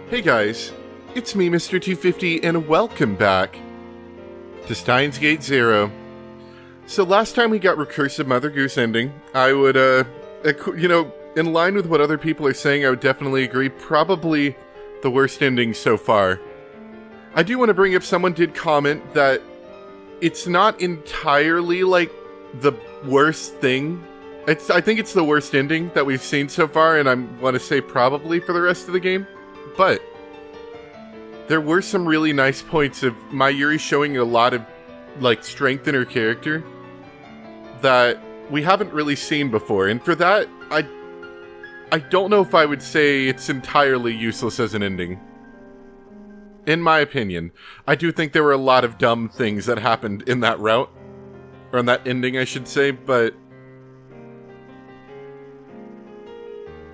Hey guys, it's me, Mr. 250, and welcome back to Steins Gate Zero. So last time we got recursive Mother Goose ending, I would, in line with what other people are saying, I would definitely agree, probably the worst ending so far. I do want to bring up, someone did comment that it's not entirely, like, the worst thing. I think it's the worst ending that we've seen so far, and I want to say probably for the rest of the game. But there were some really nice points of Mayuri showing a lot of, like, strength in her character that we haven't really seen before. And for that, I don't know if I would say it's entirely useless as an ending. In my opinion, I do think there were a lot of dumb things that happened in that route. Or in that ending, I should say, but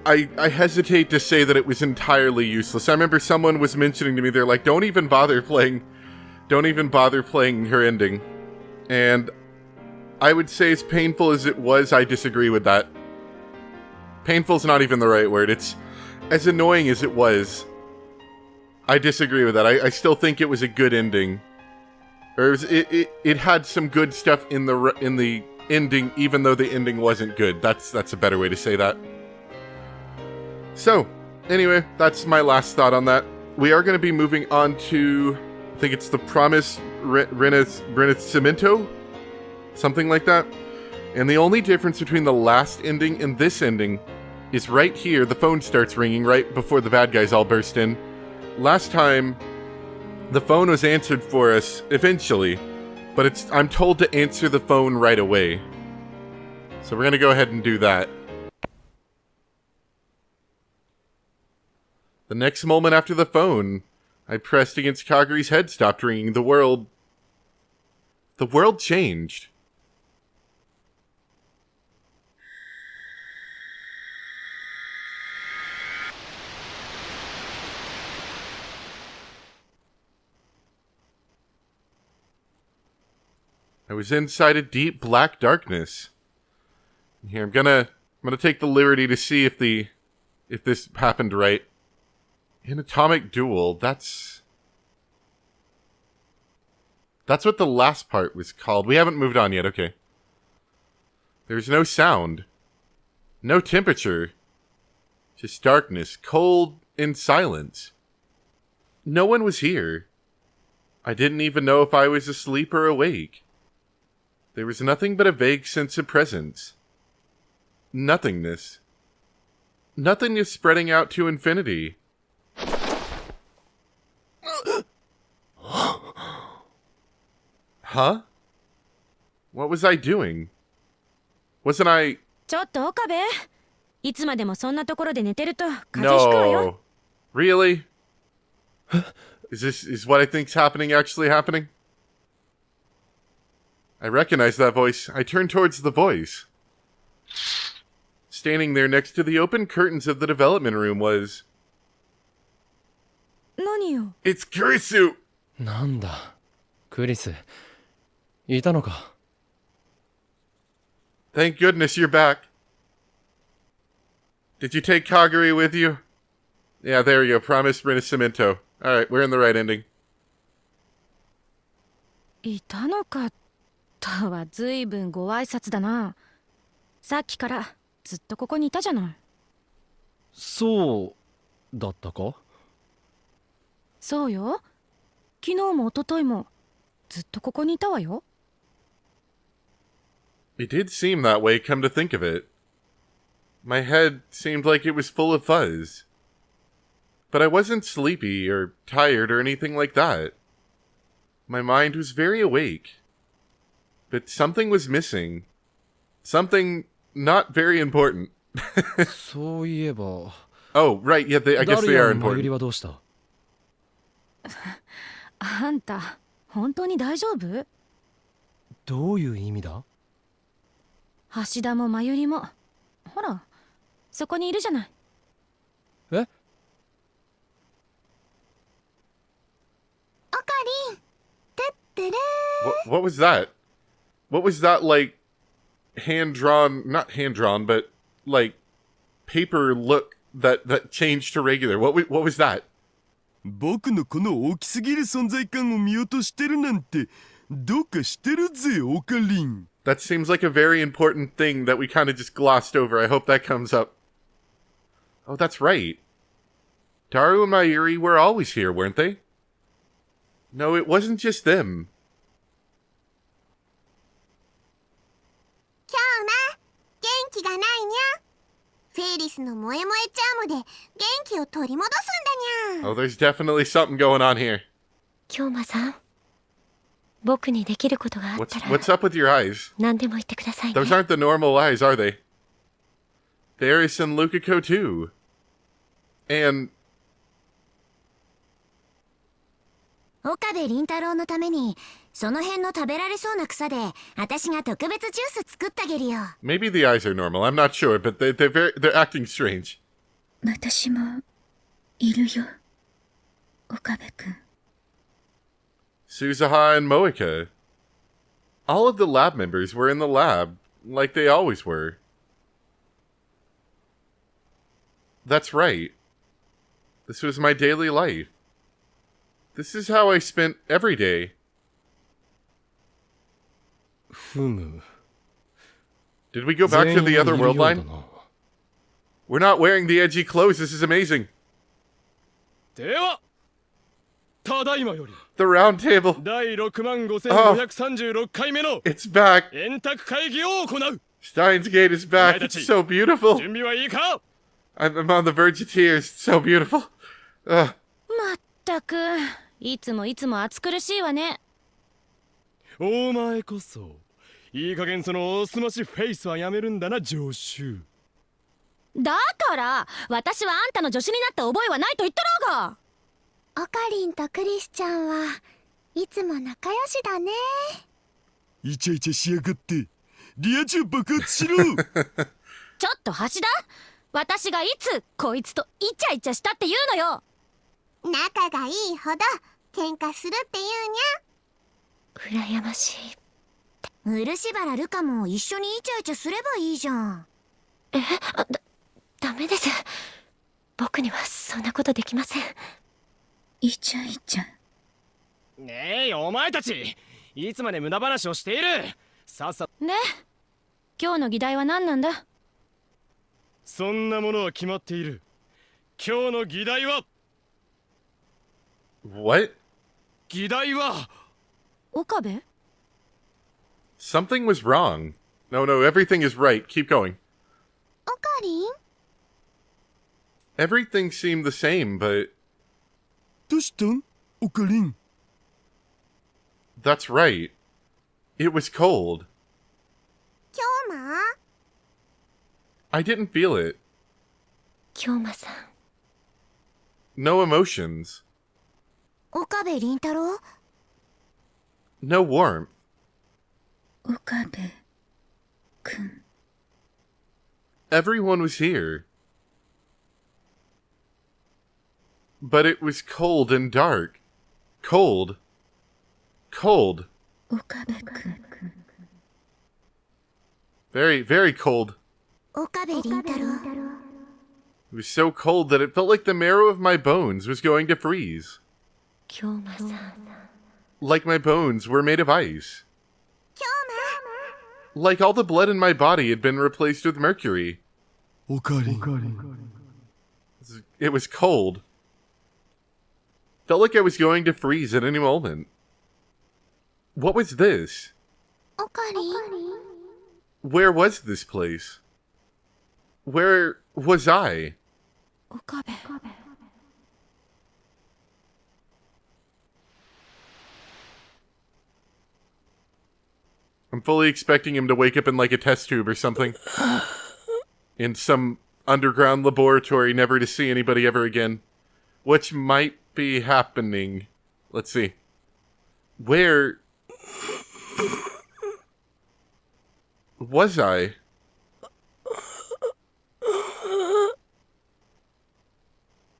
I hesitate to say that it was entirely useless. I remember someone was mentioning to me, they're like, don't even bother playing her ending. And I would say, as painful as it was, I disagree with that. Painful's not even the right word. It's as annoying as it was. I disagree with that. I still think it was a good ending. Or it had some good stuff in the ending, even though the ending wasn't good. That's a better way to say that. So, anyway, that's my last thought on that. We are going to be moving on to, I think it's the Promised Renacimento? Something like that. And the only difference between the last ending and this ending is right here, the phone starts ringing right before the bad guys all burst in. Last time, the phone was answered for us eventually, but I'm told to answer the phone right away. So we're going to go ahead and do that. The next moment after the phone, I pressed against Kaguri's head, stopped ringing. The world changed. I was inside a deep black darkness. Here, I'm gonna take the liberty to see if this happened right. An atomic duel, that's what the last part was called. We haven't moved on yet, okay. There's no sound. No temperature. Just darkness, cold and silence. No one was here. I didn't even know if I was asleep or awake. There was nothing but a vague sense of presence. Nothingness. Nothingness spreading out to infinity. Huh? What was I doing? Wasn't I... ちょっと岡部、いつまでもそんなところで寝てると風邪ひくわよ。No. Really? Is what I think's happening actually happening? I recognize that voice. I turn towards the voice. Standing there next to the open curtains of the development room was... 何よ。 It's Kurisu! なんだ、クリス、いたのか。Thank goodness you're back. Did you take Kaguri with you? Yeah, there you go. Promised Renacimento. Alright, we're in the right ending. いたのかとはずいぶんご挨拶だな。さっきからずっとここにいたじゃない。そうだったか。そうよ。昨日も一昨日もずっとここにいたわよ。It did seem that way, come to think of it. My head seemed like it was full of fuzz. But I wasn't sleepy or tired or anything like that. My mind was very awake. But something was missing. Something not very important. そういえば。Oh, right, yeah, I guess they are ダリアン・マユリ important. はどうした。あんた本当に大丈夫？どういう意味だ。橋田もまゆりもほらそこにいるじゃない。え？おかりん、てってれー。 What was that? What was that, like, hand-drawn, not hand-drawn, but, like, paper look that changed to regular? What was that? 僕のこの大きすぎる存在感を見落としてるなんてどうかしてるぜオカリン。 That seems like a very important thing that we kind of just glossed over. I hope that comes up. Oh, that's right. Daru and Mayuri were always here, weren't they? No, it wasn't just them. 今日な、元気がないにゃ。フェイリスの萌え萌えチャームで元気を取り戻すんだにゃ。 Oh, there's definitely something going on here. 京馬さん、僕にできることがあったら What's up with your eyes? 何でも言ってくださいね。 Those aren't the normal eyes, are they? There's some Lukiko too. And 岡部倫太郎のためにその辺の食べられそうな草で私が特別ジュース作ってあげるよ。 maybe the eyes are normal. I'm not sure, but they're acting strange. 私もいるよ、岡部くん。 Suzuha and Moeka. All of the lab members were in the lab, like they always were. That's right. This was my daily life. This is how I spent every day. ふむ。 Did we go back to the other world 全員いるよう line? だな。 We're not wearing the edgy clothes. This is amazing. では、ただいまより The round table. 第65,536回目の It's back. 円卓会議を行う。 Steins Gate is back. It's so beautiful. 準備はいいか？ I'm on the verge of tears. It's so beautiful. まったく、いつも暑苦しいわね。お前こそいい加減そのおすましフェイスはやめるんだな、常習。だから私はあんたの助手になった覚えはないと言ったろうが。オカリンとクリスちゃんはいつも仲良しだね。イチャイチャしやがってリア充爆発しろ。ちょっと橋田、私がいつこいつとイチャイチャしたって言うのよ。仲がいいほど喧嘩するって言うにゃ。羨ましい。漆原ルカも一緒にイチャイチャすればいいじゃん。ダメです。僕にはそんなことできません。イチャイチャ。ねえ、お前たちいつまで無駄話をしている。さっさね、今日の議題は何なんだ？そんなものは決まっている。今日の議題は What? 議題は岡部？ Something was wrong. No, everything is right. Keep going. オカリン？ Everything seemed the same, but どうしたんオカリン。 that's right. It was cold. 今日も？ I didn't feel it. 京馬さん、 No emotions. 岡部倫太郎？ No warmth. 岡部くん。 Everyone was here. But it was cold and dark. Cold. Cold. 岡部くん。 Very, very cold. 岡部倫太郎。 It was so cold that it felt like the marrow of my bones was going to freeze. 京馬さん、 Like my bones were made of ice. 今日も？ Like all the blood in my body had been replaced with mercury. オカリン。 It was cold. Felt like I was going to freeze at any moment. What was this? オカリン？ Where was this place? Where was I? 岡部。 I'm fully expecting him to wake up in like a test tube or something. In some underground laboratory, never to see anybody ever again. Which might be happening. Let's see. Where was I?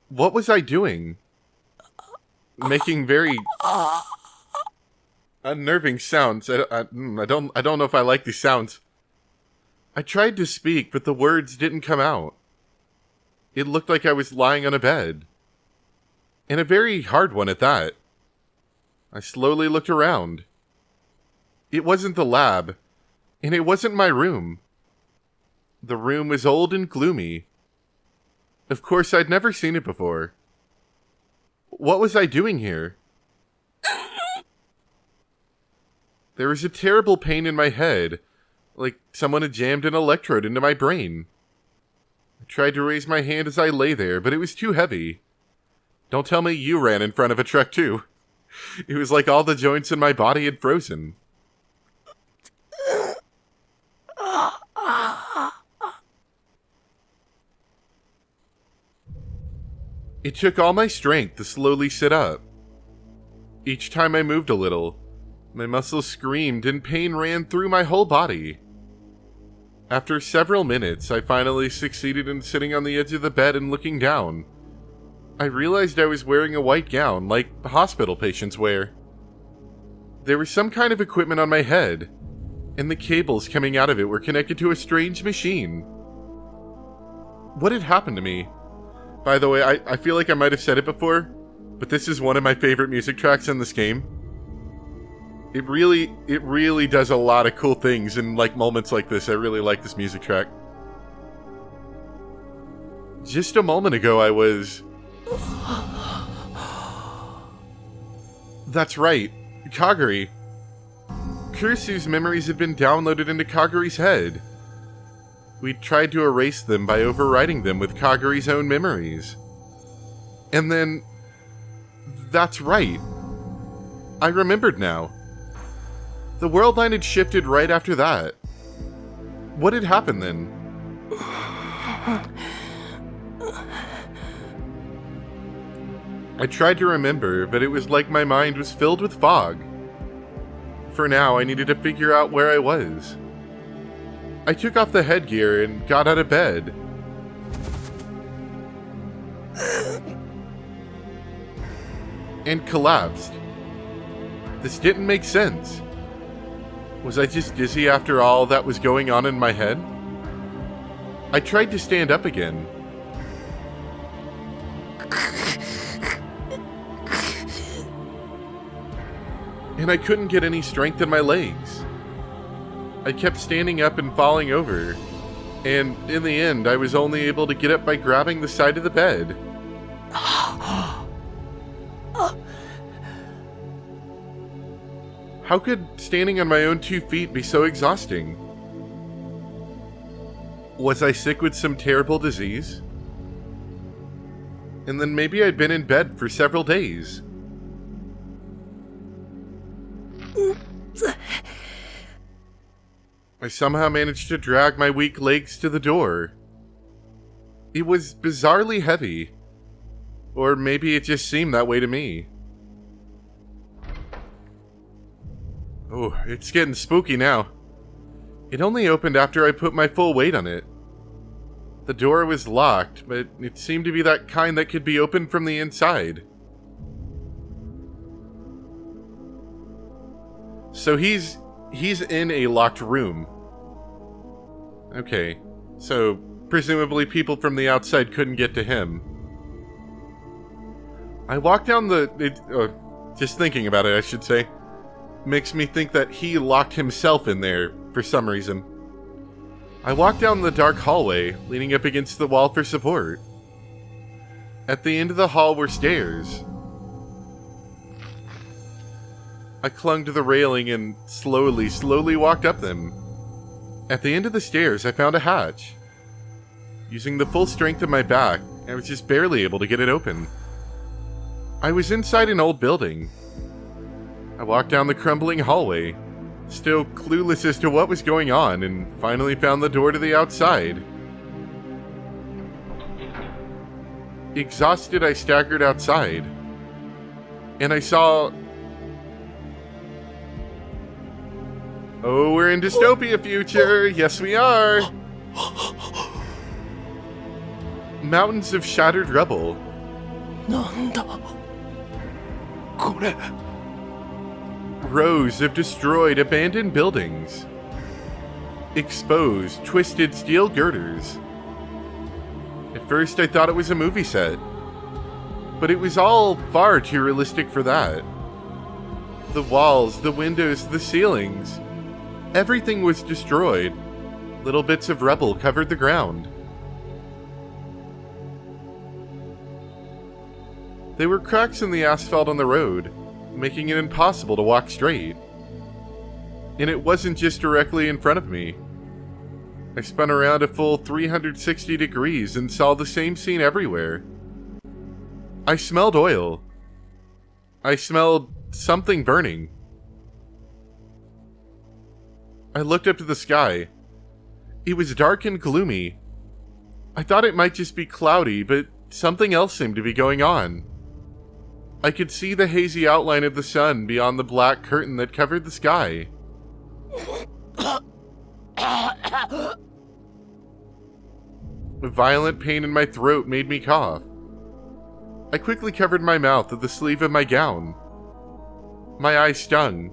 What was I doing? Making very unnerving sounds. I don't know if I like these sounds. I tried to speak, but the words didn't come out. It looked like I was lying on a bed. And a very hard one at that. I slowly looked around. It wasn't the lab, and it wasn't my room. The room was old and gloomy. Of course, I'd never seen it before. What was I doing here? There was a terrible pain in my head, like someone had jammed an electrode into my brain. I tried to raise my hand as I lay there, but it was too heavy. Don't tell me you ran in front of a truck too. It was like all the joints in my body had frozen. It took all my strength to slowly sit up. Each time I moved a little, my muscles screamed and pain ran through my whole body. After several minutes, I finally succeeded in sitting on the edge of the bed and looking down. I realized I was wearing a white gown like hospital patients wear. There was some kind of equipment on my head, and the cables coming out of it were connected to a strange machine. What had happened to me? By the way, I feel like I might have said it before, but this is one of my favorite music tracks in this game. It really does a lot of cool things in like moments like this. I really like this music track. Just a moment ago I was... That's right, Kaguri. Kurisu's memories had been downloaded into Kaguri's head. We tried to erase them by overwriting them with Kaguri's own memories. And then... That's right. I remembered now. The world line had shifted right after that. What had happened then? I tried to remember, but it was like my mind was filled with fog. For now, I needed to figure out where I was. I took off the headgear and got out of bed. And collapsed. This didn't make sense. Was I just dizzy after all that was going on in my head? I tried to stand up again. And I couldn't get any strength in my legs. I kept standing up and falling over, and in the end, I was only able to get up by grabbing the side of the bed. How could standing on my own 2 feet be so exhausting? Was I sick with some terrible disease? And then maybe I'd been in bed for several days. I somehow managed to drag my weak legs to the door. It was bizarrely heavy. Or maybe it just seemed that way to me. Oh, it's getting spooky now. It only opened after I put my full weight on it. The door was locked, but it seemed to be that kind that could be opened from the inside. So he's in a locked room. Okay, so presumably people from the outside couldn't get to him. I walked down just thinking about it, I should say, makes me think that he locked himself in there for some reason. I walked down the dark hallway, leaning up against the wall for support. At the end of the hall were stairs. I clung to the railing and slowly walked up them. At the end of the stairs, I found a hatch. Using the full strength of my back, I was just barely able to get it open. I was inside an old building. I walked down the crumbling hallway, still clueless as to what was going on, and finally found the door to the outside. Exhausted, I staggered outside, and I saw... Oh, we're in dystopia future! Yes, we are! Mountains of shattered rubble. なんだこれ Rows of destroyed, abandoned buildings. Exposed, twisted steel girders. At first, I thought it was a movie set. but it was all far too realistic for that. The walls, the windows, the ceilings. Everything was destroyed. Little bits of rubble covered the ground. There were cracks in the asphalt on the road, making it impossible to walk straight. And it wasn't just directly in front of me. I spun around a full 360 degrees and saw the same scene everywhere. I smelled oil. I smelled something burning. I looked up to the sky. It was dark and gloomy. I thought it might just be cloudy, but something else seemed to be going on. I could see the hazy outline of the sun beyond the black curtain that covered the sky. A violent pain in my throat made me cough. I quickly covered my mouth with the sleeve of my gown. My eyes stung.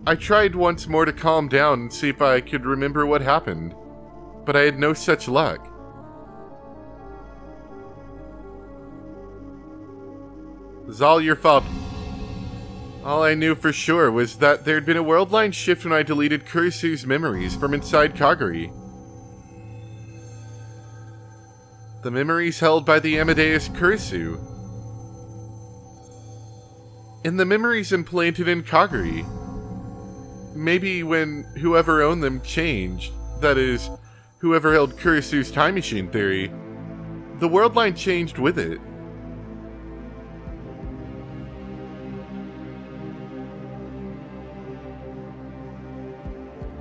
I tried once more to calm down and see if I could remember what happened, but I had no such luck. It was all your fault. All I knew for sure was that there'd been a world line shift when I deleted Kurisu's memories from inside Kagari. The memories held by the Amadeus Kurisu. And the memories implanted in Kagari. Maybe when whoever owned them changed, that is, whoever held Kurisu's time machine theory, the world line changed with it.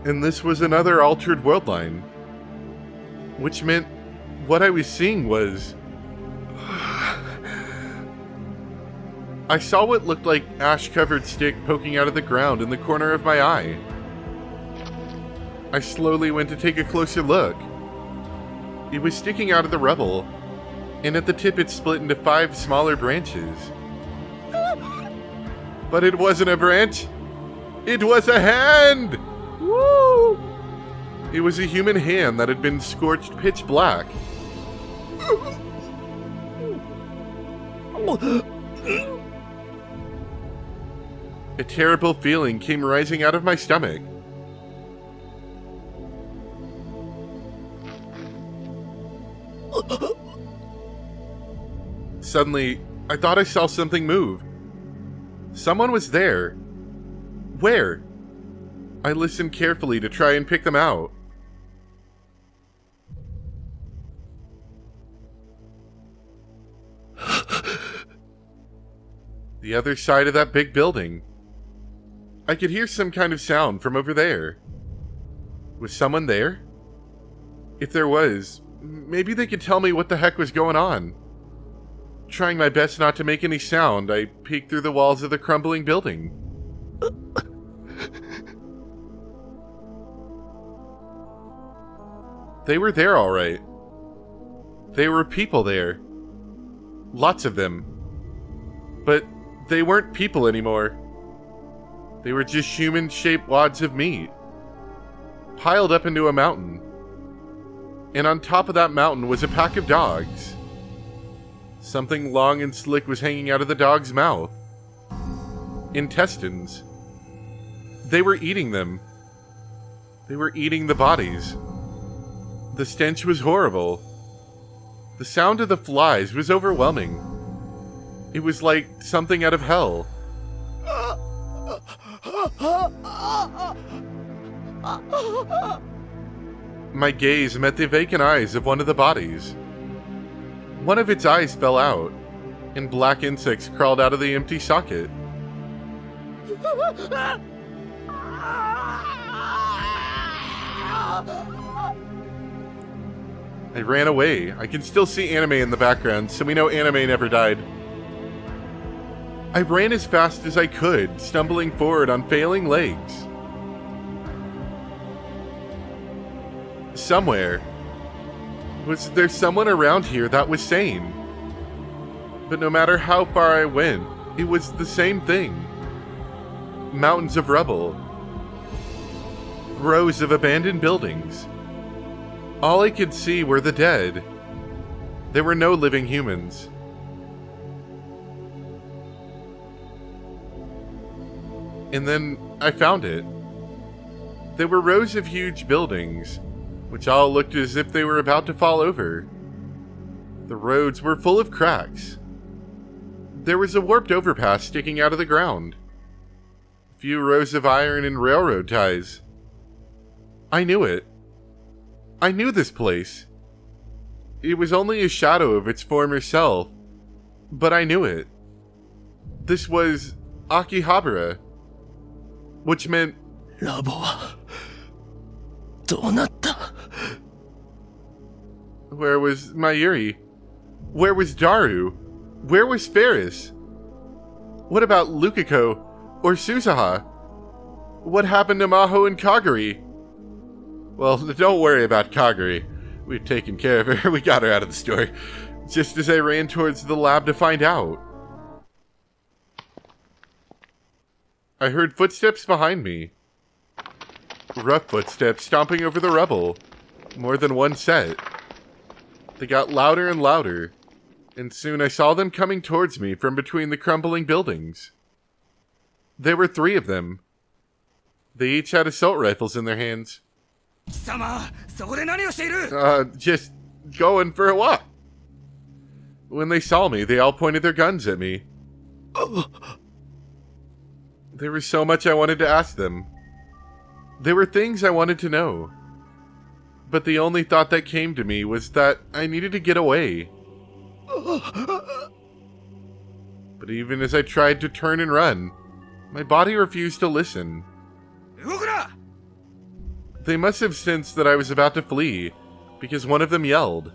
And this was another altered world line, which meant what I was seeing was... I saw what looked like ash-covered stick poking out of the ground in the corner of my eye. I slowly went to take a closer look. It was sticking out of the rubble, and at the tip it split into 5 smaller branches. But it wasn't a branch! It was a hand! Woo! It was a human hand that had been scorched pitch black. A terrible feeling came rising out of my stomach. Suddenly, I thought I saw something move. Someone was there. Where? I listened carefully to try and pick them out. The other side of that big building. I could hear some kind of sound from over there. Was someone there? If there was, maybe they could tell me what the heck was going on. Trying my best not to make any sound, I peeked through the walls of the crumbling building. They were there all right. There were people there. Lots of them. But they weren't people anymore. They were just human-shaped wads of meat, piled up into a mountain. And on top of that mountain was a pack of dogs. Something long and slick was hanging out of the dog's mouth. Intestines. They were eating them. They were eating the bodies. The stench was horrible. The sound of the flies was overwhelming. It was like something out of hell. My gaze met the vacant eyes of one of the bodies. One of its eyes fell out, and black insects crawled out of the empty socket. I ran away. I can still see anime in the background, so we know anime never died. I ran as fast as I could, stumbling forward on failing legs. Somewhere. Was there someone around here that was sane? But no matter how far I went, it was the same thing. Mountains of rubble. Rows of abandoned buildings. All I could see were the dead. There were no living humans. And then I found it. There were rows of huge buildings, which all looked as if they were about to fall over. The roads were full of cracks. There was a warped overpass sticking out of the ground. A few rows of iron and railroad ties. I knew it. I knew this place. It was only a shadow of its former self, but I knew it. This was Akihabara, which meant ラボはどうなった？ where was Mayuri? Where was Daru? Where was Ferris? What about Lukiko or Suzaha? What happened to Maho and Kagari? Well, don't worry about Kagari. We've taken care of her. We got her out of the story. Just as I ran towards the lab to find out. I heard footsteps behind me. Rough footsteps stomping over the rubble. More than one set. They got louder and louder, and soon I saw them coming towards me from between the crumbling buildings. There were 3 of them. They each had assault rifles in their hands. 貴様そこで何をしている？ Just going for a walk. When they saw me, they all pointed their guns at me. There was so much I wanted to ask them. There were things I wanted to know. But the only thought that came to me was that I needed to get away. But even as I tried to turn and run, my body refused to listen. 動くな！ They must have sensed that I was about to flee, because one of them yelled.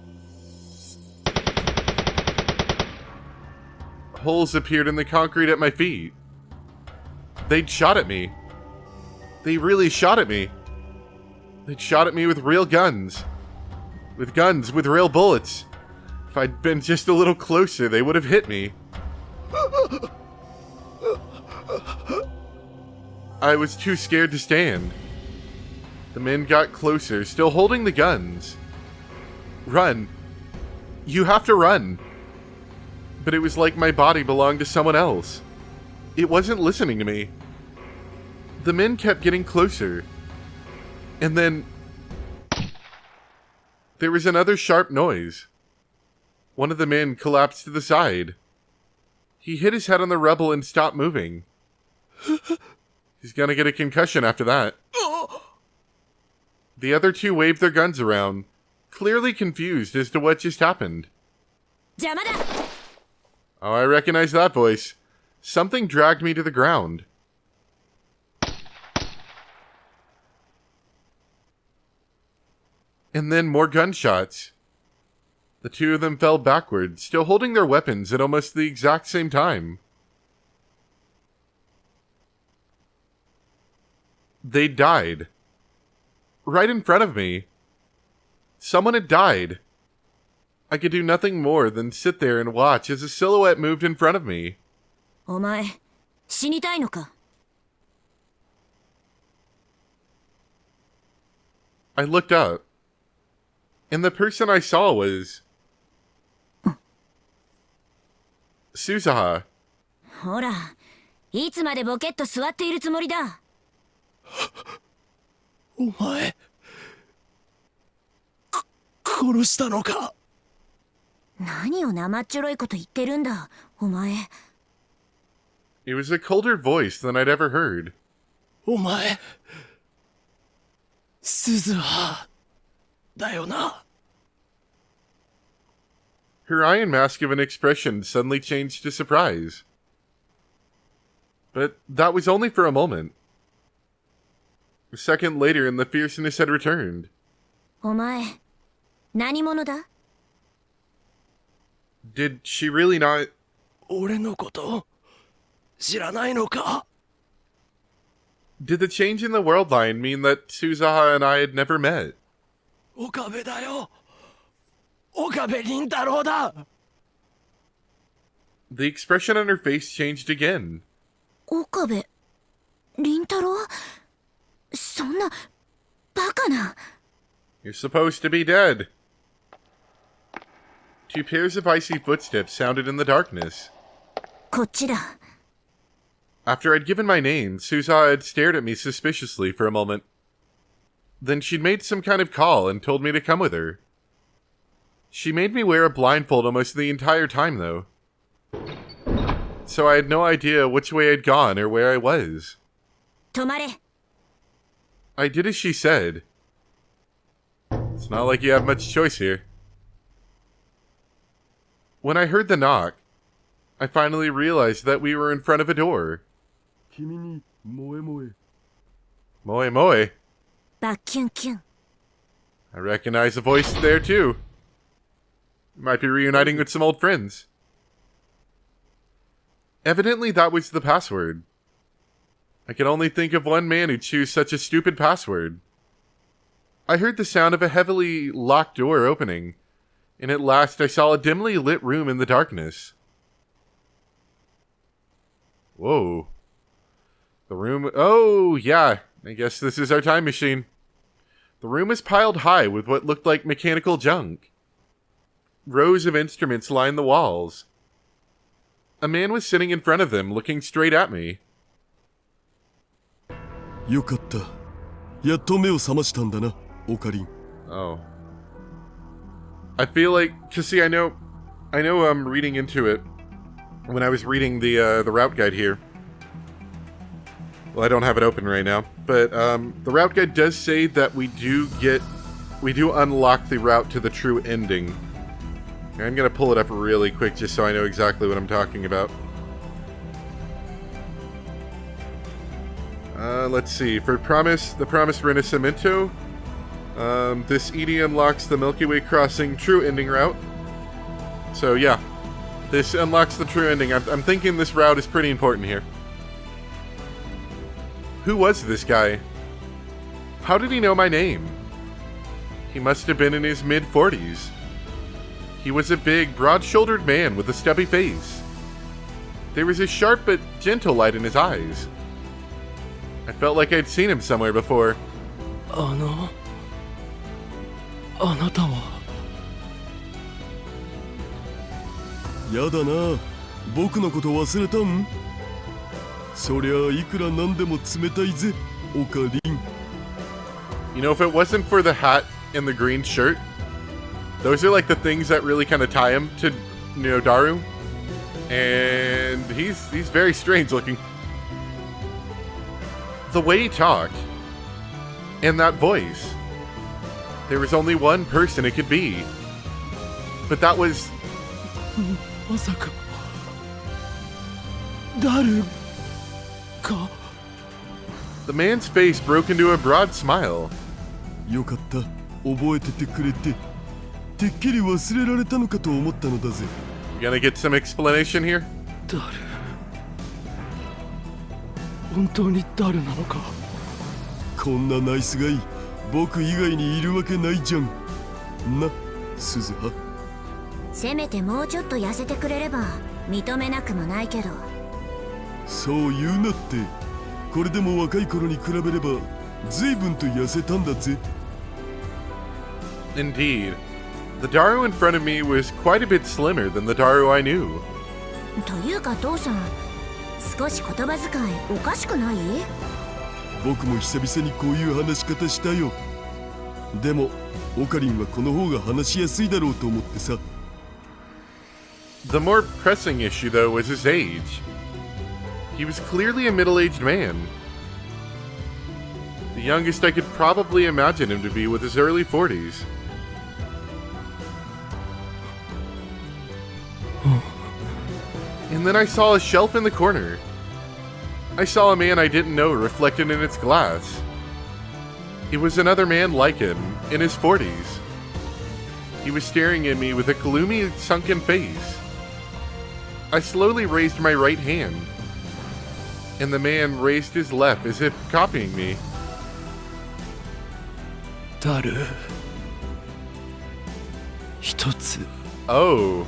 Holes appeared in the concrete at my feet. They'd shot at me. They really shot at me. They'd shot at me with real guns. With guns, with real bullets. If I'd been just a little closer, they would have hit me. I was too scared to stand. The men got closer, still holding the guns. Run. You have to run. But it was like my body belonged to someone else. It wasn't listening to me. The men kept getting closer. And then there was another sharp noise. One of the men collapsed to the side. He hit his head on the rubble and stopped moving. He's gonna get a concussion after that. The other 2 waved their guns around, clearly confused as to what just happened. 邪魔だ！ Oh, I recognize that voice. Something dragged me to the ground. And then more gunshots. The 2 of them fell backward, still holding their weapons at almost the exact same time. They died. Right in front of me. Someone had died. I could do nothing more than sit there and watch as a silhouette moved in front of me. お前死にたいのか？ I looked up. And the person I saw was... Suzaha. ほら、いつまでボケっと座っているつもりだ。お前殺したのか？何を生っちょろいこと言ってるんだ、お前。It was a colder voice than I'd ever heard. お前鈴葉だよな。 Her iron mask of an expression suddenly changed to surprise. But that was only for a moment. A second later, and the fierceness had returned. お前、何者だ？ Did she really not... 俺のこと知らないのか？ Did the change in the world line mean that Suzaha and I had never met? 岡部だよ。岡部倫太郎だ。 The expression on her face changed again. 岡部倫太郎？そんなバカな。 You're supposed to be dead. Two pairs of icy footsteps sounded in the darkness. こっちだ。 After I'd given my name, Suza had stared at me suspiciously for a moment. Then she'd made some kind of call and told me to come with her. She made me wear a blindfold almost the entire time, though. So I had no idea which way I'd gone or where I was. 止まれ。 I did as she said. It's not like you have much choice here. When I heard the knock, I finally realized that we were in front of a door. 君に萌え萌え。 Moe moe. バッキュンキュン。 I recognize the voice there too. Might be reuniting with some old friends. Evidently that was the password. I could only think of one man who'd choose such a stupid password. I heard the sound of a heavily locked door opening, and at last I saw a dimly lit room in the darkness. Whoa. The room... Oh, yeah. I guess this is our time machine. The room was piled high with what looked like mechanical junk. Rows of instruments lined the walls. A man was sitting in front of them, looking straight at me. よかった。やっと目を覚ましたんだな、オカリン。 Oh. I feel like... Cause see, I know I'm reading into it when I was reading the route guide here. Well, I don't have it open right now, but the route guide does say that we do unlock the route to the true ending. I'm gonna pull it up really quick just so I know exactly what I'm talking about. Let's see. For the Promised Renacimiento, this ED unlocks the Milky Way Crossing true ending route. So yeah, this unlocks the true ending. I'm thinking this route is pretty important here. Who was this guy? How did he know my name? He must have been in his mid-40s. He was a big, broad-shouldered man with a stubby face. There was a sharp but gentle light in his eyes. I felt like I'd seen him somewhere before. あなたは。やだな。僕のこと忘れたん？そりゃいくらなんでも冷たいぜ、オカリン。 You know, if it wasn't for the hat and the green shirt, those are like the things that really kind of tie him to Daru. And he's very strange looking. The way he talked, and that voice, there was only one person it could be. But that was... まさか。誰か。 The man's face broke into a broad smile. よかった。覚えててくれて。てっきり忘れられたのかと思ったのだぜ。 You gonna get some explanation here? 誰。本当に誰なのか。こんなナイスガイ、僕以外にいるわけないじゃん。な、スズハ。せめてもうちょっと痩せてくれれば認めなくもないけど。そう言うなって。これでも若い頃に比べれば随分と痩せたんだぜ。 Indeed. The Daru in front of me was quite a bit slimmer than the Daru I knew. というか父さん、少し言葉遣いおかしくない？僕も久々にこういう話し方したよ。でもオカリンはこの方が話しやすいだろうと思ってさ。 The more pressing issue, though, was his age. He was clearly a middle-aged man. The youngest I could probably imagine him to be with his early 40s. And then I saw a shelf in the corner. I saw a man I didn't know reflected in its glass. It was another man like him, in his 40s. He was staring at me with a gloomy, sunken face. I slowly raised my right hand, and the man raised his left as if copying me. 誰。一つ Oh.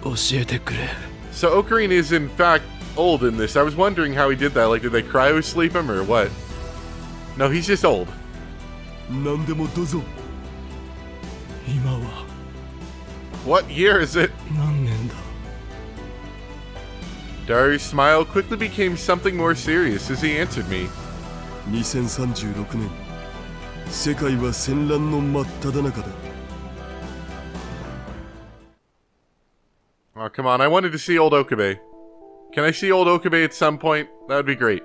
教えてくれ。 So Ocarina is in fact old in this. I was wondering how he did that. Like, did they cryo sleep him or what? No, he's just old. 何でもどうぞ。今は What year is it? 何年だ Daru's smile quickly became something more serious as he answered me. 2036年世界は戦乱の真っ只中だ Oh, come on. I wanted to see old Okabe. Can I see old Okabe at some point? That would be great.